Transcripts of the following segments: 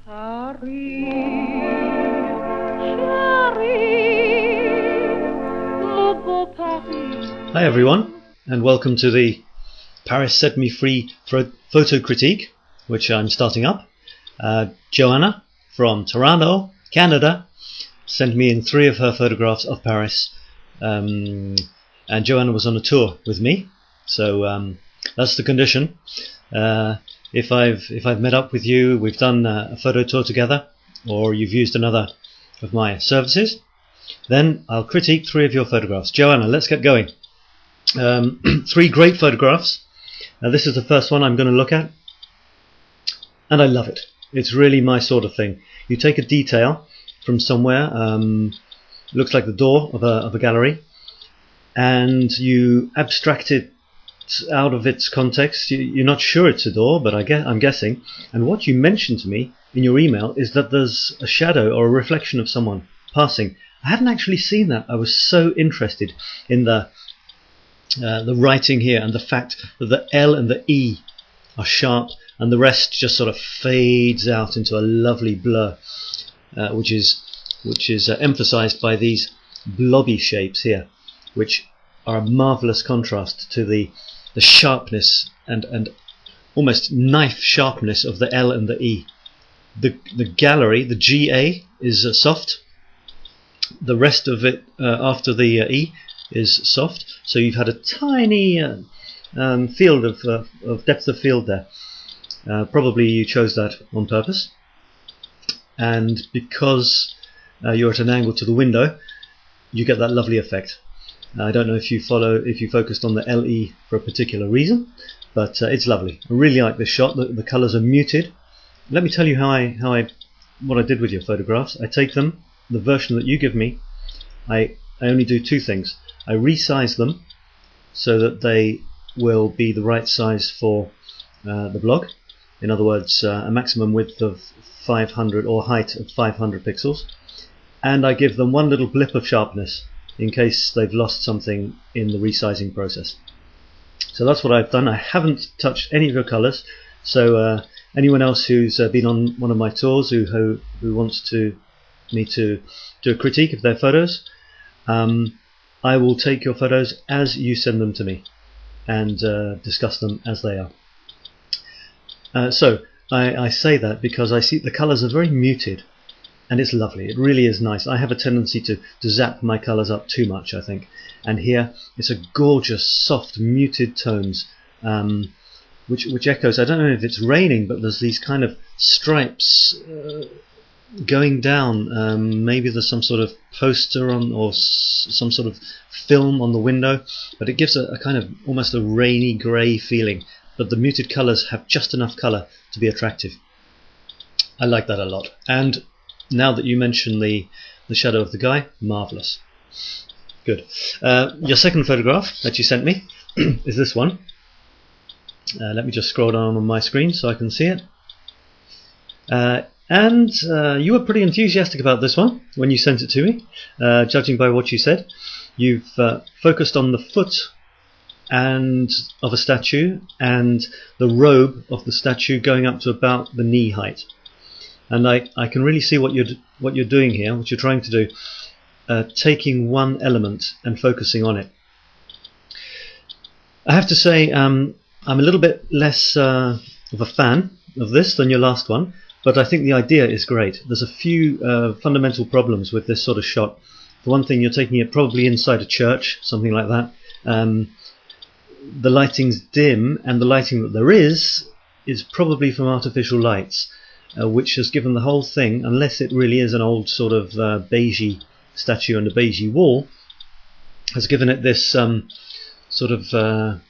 Paris, Hi everyone, and welcome to the Paris Set Me Free photo critique, which I'm starting up. Joanna from Toronto, Canada, sent me in 3 of her photographs of Paris, and Joanna was on a tour with me, so that's the condition. If I've met up with you, we've done a photo tour together, or you've used another of my services, then I'll critique 3 of your photographs. Joanna, let's get going. 3 great photographs. This is the first one I'm going to look at, and I love it. It's really my sort of thing. You take a detail from somewhere, looks like the door of a gallery, and you abstract it out of its context. You're not sure it's a door, but I'm guessing. And what you mentioned to me in your email is that there's a shadow or a reflection of someone passing. I hadn't actually seen that. I was so interested in the writing here and the fact that the L and the E are sharp and the rest just sort of fades out into a lovely blur, which is emphasized by these blobby shapes here, which are a marvelous contrast to the sharpness and almost knife sharpness of the L and the E. The gallery, the GA, is soft. The rest of it after the E is soft, so you've had a tiny field of depth of field there. Probably you chose that on purpose, and because you're at an angle to the window, you get that lovely effect. I don't know if you focused on the LE for a particular reason, but it's lovely. I really like this shot. The colours are muted. Let me tell you what I did with your photographs. I take them, the version that you give me, I only do 2 things. I resize them so that they will be the right size for the blog. In other words, a maximum width of 500 or height of 500 pixels. And I give them one little blip of sharpness in case they've lost something in the resizing process. So that's what I've done. I haven't touched any of your colors, so anyone else who's been on one of my tours who wants me to do a critique of their photos, I will take your photos as you send them to me and discuss them as they are. So I say that because I see the colors are very muted, and it's lovely. It really is nice. I have a tendency to zap my colors up too much, I think, and here it's a gorgeous soft muted tones, which echoes. I don't know if it's raining, but there's these kind of stripes going down. Maybe there's some sort of poster on, or some sort of film on the window, but it gives a kind of almost a rainy grey feeling, but the muted colors have just enough color to be attractive. I like that a lot. And now that you mention the shadow of the guy, marvelous. Good. Your second photograph that you sent me is this one. Let me just scroll down on my screen so I can see it. And you were pretty enthusiastic about this one when you sent it to me, judging by what you said. You've focused on the foot of a statue and the robe of the statue going up to about the knee height. And I can really see what you're doing here, what you're trying to do, taking one element and focusing on it. I have to say I'm a little bit less of a fan of this than your last one, but I think the idea is great. There's a few fundamental problems with this sort of shot. For one thing, you're taking it probably inside a church, something like that. The lighting's dim, and the lighting that there is probably from artificial lights, which has given the whole thing, unless it really is an old sort of beigey statue and a beigey wall, has given it this sort of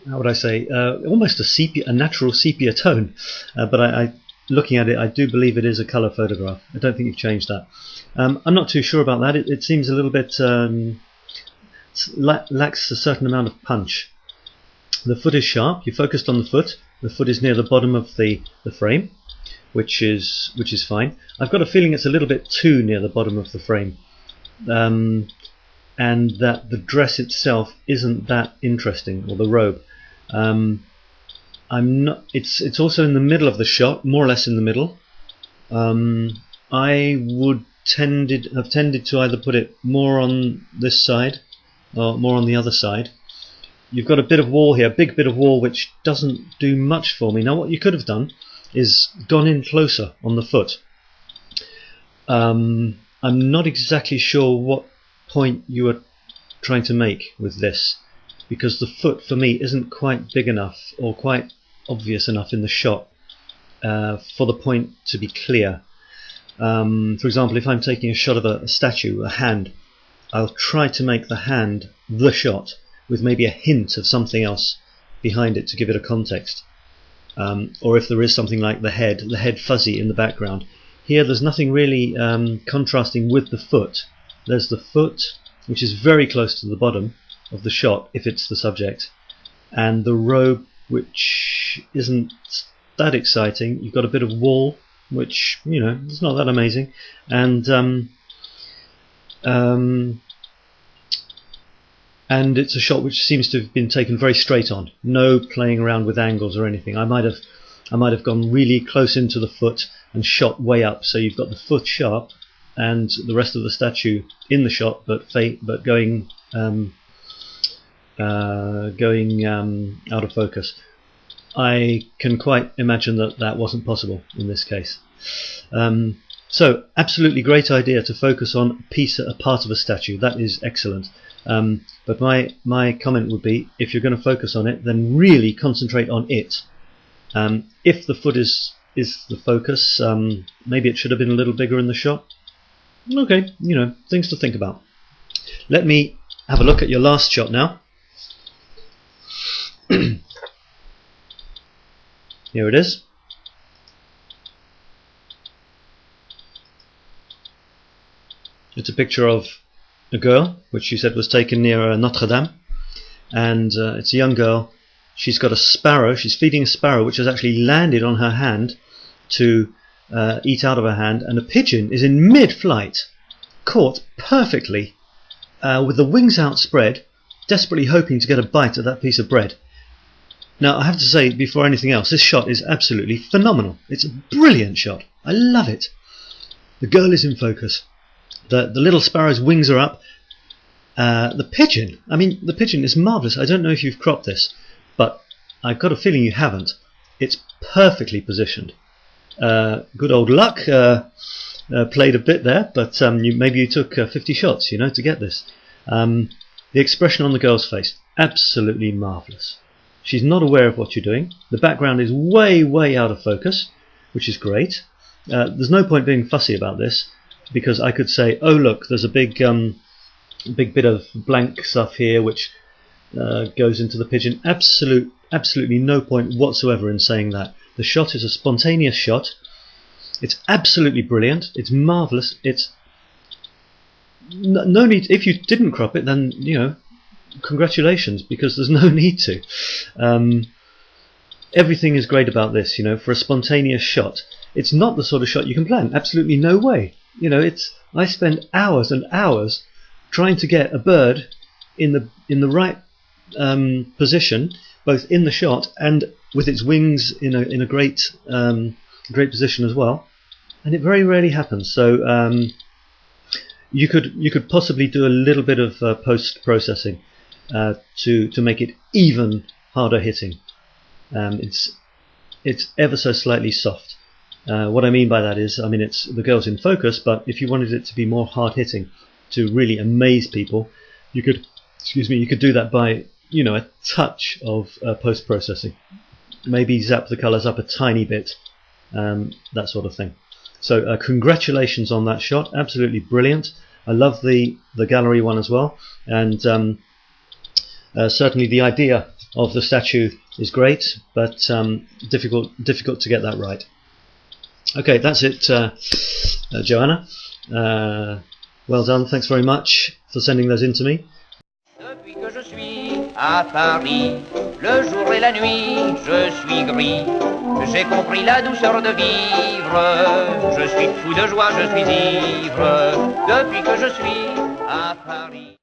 how would I say, almost a natural sepia tone, but looking at it, I do believe it is a colour photograph. I don't think you've changed that. I'm not too sure about that. It seems a little bit lacks a certain amount of punch. The foot is sharp. You focused on the foot. The foot is near the bottom of the frame, which is fine. I've got a feeling it's a little bit too near the bottom of the frame, and that the dress itself isn't that interesting, or the robe. I'm not. It's also in the middle of the shot, more or less in the middle. I would have tended to either put it more on this side or more on the other side. You've got a bit of wall here, a big bit of wall, which doesn't do much for me. Now, what you could have done is gone in closer on the foot. I'm not exactly sure what point you are trying to make with this, because the foot for me isn't quite big enough or quite obvious enough in the shot for the point to be clear. For example, if I'm taking a shot of a statue, a hand, I'll try to make the hand the shot with maybe a hint of something else behind it to give it a context. Or if there is something like the head fuzzy in the background. Here there's nothing really contrasting with the foot. There's the foot, which is very close to the bottom of the shot if it's the subject, and the robe, which isn't that exciting. You've got a bit of wall, which, you know, it's not that amazing, and it's a shot which seems to have been taken very straight on, no playing around with angles or anything. I might have gone really close into the foot and shot way up, so you've got the foot sharp and the rest of the statue in the shot, but going out of focus. I can quite imagine that wasn't possible in this case. So absolutely great idea to focus on a part of a statue. That is excellent. But my comment would be, if you're going to focus on it, then really concentrate on it. If the foot is the focus, maybe it should have been a little bigger in the shot. Okay, you know, things to think about. Let me have a look at your last shot now. Here it is. It's a picture of a girl, which you said was taken near Notre Dame, and it's a young girl. She's got a sparrow. She's feeding a sparrow, which has actually landed on her hand to eat out of her hand, and a pigeon is in mid-flight, caught perfectly with the wings outspread, desperately hoping to get a bite of that piece of bread. Now, I have to say, before anything else, this shot is absolutely phenomenal. It's a brilliant shot. I love it. The girl is in focus. The little sparrow's wings are up. The pigeon, I mean, the pigeon is marvellous. I don't know if you've cropped this, but I've got a feeling you haven't. It's perfectly positioned. Good old luck played a bit there, but maybe you took 50 shots, you know, to get this. The expression on the girl's face, absolutely marvellous. She's not aware of what you're doing. The background is way out of focus, which is great. There's no point being fussy about this, because I could say, oh look, there's a big bit of blank stuff here which goes into the pigeon. Absolutely no point whatsoever in saying that. The shot is a spontaneous shot. It's absolutely brilliant. It's marvellous. It's no need. If you didn't crop it, then, you know, congratulations, because there's no need to. Everything is great about this, you know, for a spontaneous shot. It's not the sort of shot you can plan. Absolutely no way. You know, I spend hours and hours trying to get a bird in the right position, both in the shot and with its wings in a great position as well, and it very rarely happens. So you could possibly do a little bit of post processing to make it even harder hitting. It's ever so slightly soft. What I mean by that is, I mean, it's the girl's in focus, but if you wanted it to be more hard hitting, to really amaze people, you could do that by, you know, a touch of post processing. Maybe zap the colours up a tiny bit, that sort of thing. So congratulations on that shot, absolutely brilliant. I love the gallery one as well, and certainly the idea of the statue is great, but difficult to get that right. Okay, that's it, Joanna. Well done, thanks very much for sending those in to me. Depuis que je suis à Paris, le jour et la nuit, je suis gris. J'ai compris la douceur de vivre. Je suis fou de joie, je suis ivre. Depuis que je suis à Paris.